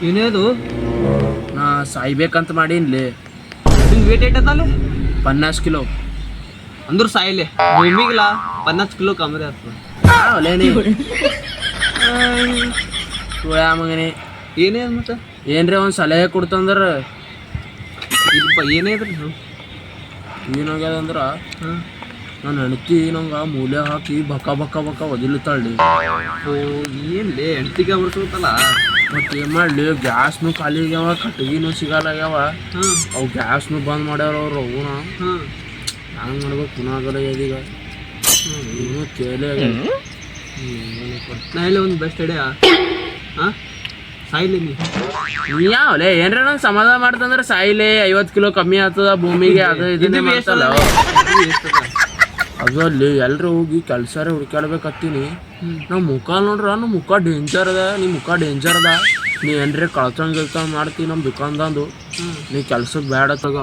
ಏನೇದು ನಾ ಸಾಯ್ಬೇಕಂತ ಮಾಡೀನ್ಲಿ. ನಿಂಗೆ wait ಏಟಲ್ಲಿ 50 kilo. ಅಂದ್ರು ಸಾಯಿಲೆ ಭೂಮಿಗಿಲ್ಲ 50 ಕಿಲೋ ಕಮ್ಮಿ ಆಗ್ತದೆ. ಅವಲೇ ನೀ ಸುಳ್ಯ ಮಗನೇ. ಏನೇನು ಮತ್ತೆ ಏನ್ರಿ ಒಂದು ಸಲಹೆ ಕೊಡ್ತಂದ್ರ ಇಲ್ಲಪ್ಪ ಏನೇದ್ರಿ ಏನಾಗ್ಯದಂದ್ರ ಹಾಂ ನಾನು ಹೆಣ್ತಿ ನಂಗೆ ಮೂಲೆ ಹಾಕಿ ಬಕ್ಕ ಬಕ್ಕ ಬಕ್ಕ ಒದಿಲತ್ತಾಳ್ಳಿ. ಓ ಏನ್ಲೇ ಹೆಂಡ್ತಿಗೆ ಬರ್ಸೋತಲ್ಲ. ಮತ್ತೆ ಏನು ಮಾಡಲಿ, ಗ್ಯಾಸ್ನು ಖಾಲಿ ಆಗ್ಯಾವ, ಕಟ್ಟಿಗೆನೂ ಸಿಗಲ್ಲಾಗ್ಯಾವ. ಹಾಂ ಅವು ಗ್ಯಾಸ್ನು ಬಂದ್ ಮಾಡ್ಯಾರ ಅವ್ರು. ಅವನ ಹಾಂ ಹಂಗೆ ಮಾಡ್ಬೇಕು ಪುನಾಗಲ್ಲ ಇದೀಗ ಇನ್ನೂ ಕೇಳೇ ನಾ ಹೇಳಿ ಒಂದು ಬೆಸ್ಟ್ ಐಡಿಯಾ. ಹಾಂ ಸಾಯಿಲೆ ನೀ ಯಾವಲೇ ಏನ್ರ ನಂಗೆ ಸಮಾಧಾನ ಮಾಡ್ತಂದ್ರೆ ಸಾಯಿಲೆ 50 ಕಿಲೋ ಕಮ್ಮಿ ಆಗ್ತದ ಭೂಮಿಗೆ, ಅದು ಇದನ್ನೇ ಮಾಡ್ತಲ್ಲ. ಅದು ಅಲ್ಲಿ ಎಲ್ರು ಹೋಗಿ ಕೆಲ್ಸಾರೆ ಹುಡ್ಕಾಡ್ಬೇಕತ್ತೀನಿ. ನಾವು ಮುಖ ನೋಡ್ರ ನಮ್ಮ ಮುಖ ಡೇಂಜರ್ ಅದ, ನಿಮ್ಮ ಮುಖ ಡೇಂಜರ್ ಅದ. ನೀ ಏನ್ರಿ ಕಳ್ತಂಗ್ ಗಿಳ್ತಂಗ್ ಮಾಡ್ತಿ ನಮ್ಮ ದುಕಾನ್ದಂದು, ನೀ ಕೆಲ್ಸಕ್ಕೆ ಬೇಡ ತಗೋ.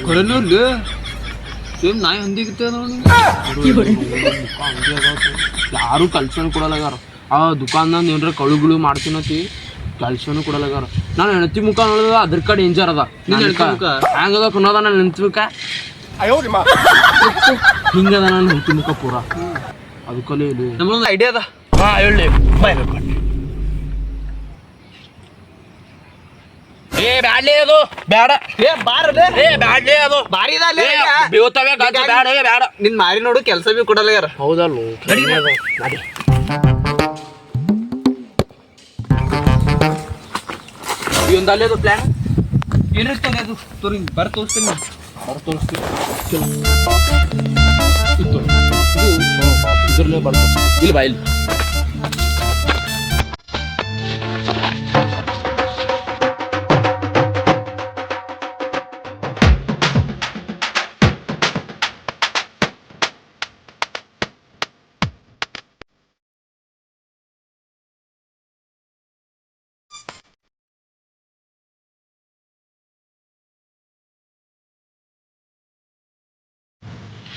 ಕೊರಲ್ಲೂರ್ಲಿ ಸೇಮ್ ನಾಯಿ ಹಂದಿಗಿತ್ತೆ ನೋಡಿ. ಯಾರು ಕೆಲ್ಸನೂ ಕೊಡಲಾಗಾರ. ಆ ದುಕಾನ್ದಂದು ಏನ್ರ ಕಳುಗಳು ಮಾಡ್ತೀನತಿ, ಕೆಲ್ಸನೂ ಕೊಡಲಾಗಾರ. ನಾನು ಹೆಣ್ತಿ ಮುಖ ನೋಡಿದ ಅದ್ರ ಕಡೆ ಡೇಂಜರ್ ಅದ. ನಿನ್ನ ಹೆಣ್ತಿ ಮುಖ ಹೆಂಗದ ಕುನ್ನೋದ ನಾನು ಹೆಣ್ತಿ ಮುಖ ಹಿಂಗದ ನಾನು ಹೆಣ್ತಿ ಮುಖ ಪೂರ. ಅದಕ್ಕಲ್ಲಿ ನಮ್ಮೊಂದು ಐಡಿಯಾ ಅದ. ಹಾಂ ಹೇಳಿ ಏ ಬ್ಯಾಡ್ಲಿ ಅದು ಬೇಡ. ಏ ಬಾರಲೇ ಏ ಬ್ಯಾಡ್ಲಿ ಅದು ಬಾರಿ ಇದಲ್ಲಿ ಬೀಳ್ತವೆ ಗಂಜ ಬೇಡ. ಏ ಬೇಡ ನಿನ್ ಮಾರಿ ನೋಡು ಕೆಲಸ ಬಿ ಕೊಡಲ್ಲ ಯಾರ. ಹೌದಲ್ಲು ಈ ಒಂದು ಅಲ್ಲಿ ಅದು ಪ್ಲ್ಯಾನ್ ಏನಿರ್ತಾನೆ ಅದು ತೋರಿ ಬರ ತೋರಿಸ್ತೀನಿ. ತೋರಿಸ್ತೀವಿ ಇದರಲ್ಲೇ ಬರ್ತದೆ. ಇಲ್ಲಿ ಬಾ ಇಲ್ಲಿ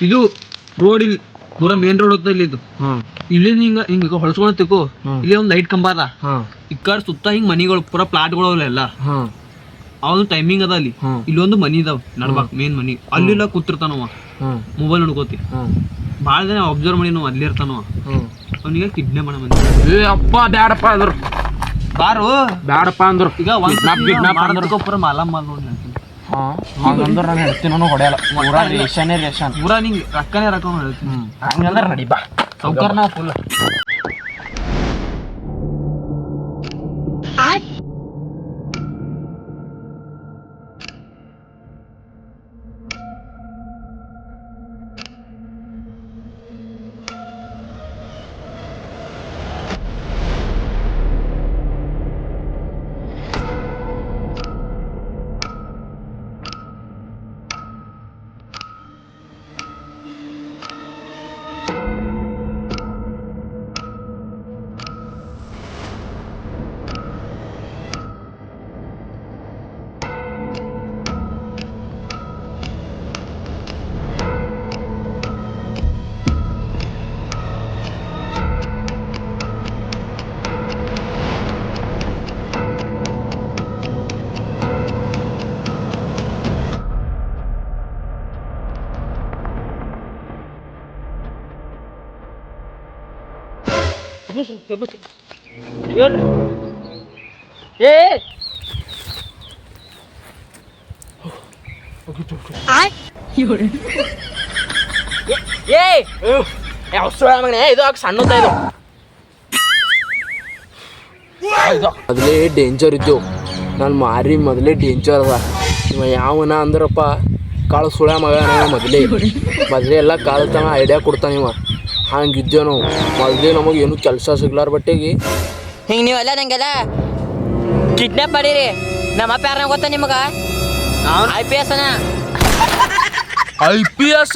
ಇದು ರೋಡ್ ಇಲ್ಲಿ ಪೂರಾ ಮೇನ್ ರೋಡ್ ಹೋಗ್ತಾ ಇಲ್ಲಿ. ಇದು ಇಲ್ಲಿ ಹಿಂಗ ಹಿಂಗ ಹೊಳ್ಸ್ಕೊಂಡ್ ತಿಕ್ಕು. ಇಲ್ಲಿ ಒಂದು ಲೈಟ್ ಕಂಬ ಅದ. ಈ ಕಡೆ ಸುತ್ತ ಹಿಂಗ್ ಮನಿಗಳು ಪೂರಾ ಪ್ಲಾಟ್ಗಳು ಅವೆಲ್ಲ. ಅವನು ಟೈಮಿಂಗ್ ಅದ ಅಲ್ಲಿ. ಇಲ್ಲೊಂದು ಮನಿ ಇದಾವ ನಡ್ಬಾಕ್ ಮೇನ್ ಮನಿ. ಅಲ್ಲಿಲ್ಲ ಕೂತಿರ್ತಾನವ ಮೊಬೈಲ್ ನೋಡ್ಕೋತಿ. ಭಾಳ ದಿನ ಅಬ್ಸರ್ವ್ ಮಾಡಿ ನಾವು ಅಲ್ಲಿ ಇರ್ತಾನವ. ಅವನಿಗೆ ಕಿಡ್ನಾಪ್ ಮಾಡ ಬಂದ. ಏ ಅಪ್ಪ ಬ್ಯಾಡಪ್ಪ ಅಂದ್ರು ಬಾರು ಬ್ಯಾಡಪ್ಪ ಅಂದ್ರು. ಈಗ ಒಂದು ಪೂರ ಮಾಲ ಮಾಲ್ ನೋಡಿ ಹಂಗಂದ್ರೆ ನಾನು ಹೇಳ್ತೀನಿ, ನಾನು ಹೊಡೆಯಲ್ಲ. ಪೂರಾ ರೇಷನೇ ರೇಷನ್, ಪೂರಾ ನಿಂಗೆ ರೊಕ್ಕನೇ ರೊಕ್ಕ ಹೇಳ್ತೀನಿ. ಹಂಗಂದ್ರೆ ನಡಿ ಬಾ ಸೌಕರ್ ನಾವು ಫುಲ್. ಇದು ಸಣ್ಣದ ಇದು ಮೊದಲೇ ಡೇಂಜರ್ ಇದ್ದು. ನಾನು ಮಾರಿ ಮೊದಲೇ ಡೇಂಜರ್ ಅದ. ಇವ ಯಾವನ ಅಂದ್ರಪ್ಪ ಕಾಳು ಸುಳ ಮಗ ಮೊದಲೇ ಎಲ್ಲ ಕಾಳ್ತಾನ ಐಡಿಯಾ ಕೊಡ್ತಾನ. ಇವ ಹಂಗಿದ್ದೇವ್ ನಾವು ಮೊದಲೇ ನಮಗೆ ಏನು ಕೆಲಸ ಸಿಗ್ಲಾರ ಬಟ್ಟೆಗೆ ಹಿಂಗೆ ನೀವೆಲ್ಲ ನಂಗೆಲ್ಲ ಕಿಡ್ನಾಪ್ ಮಾಡಿರಿ. ನಮ್ಮ ಅಪ್ಪ ಯಾರನ್ನ ಗೊತ್ತಾ ನಿಮಗೆ? IPS ಅಣ್ಣ. IPS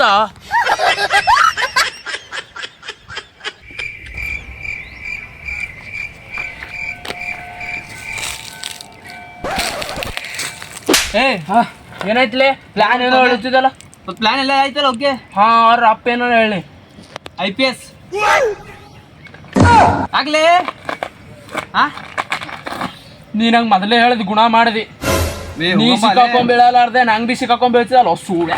ಏನಾಯ್ತಲೇ? ಪ್ಲಾನ್ ಏನೋ ಹೇಳ್ತಿದ್ದಲ್ಲ. ಪ್ಲಾನ್ ಎಲ್ಲ ಆಯ್ತಲ್ಲ. ಓಕೆ ಹಾಂ ಅವ್ರ ಅಪ್ಪ ಏನೋ ಹೇಳಿ. IPS ಆಗ್ಲೇ. ಹಾ ನೀ ನಂಗೆ ಮೊದಲೇ ಹೇಳಿದ್ ಗುಣ ಮಾಡಿದಿ. ನೀ ಸಿಕ್ಕಾಕೊಂಡ್ ಬೀಳಲಾರ್ದೆ ನಂಗೆ ಬಿ ಸಿಕ್ಕಾಕೊಂಡ್ ಬೀಳ್ತಿದಲ್ಲ ಸುಳ್ಯ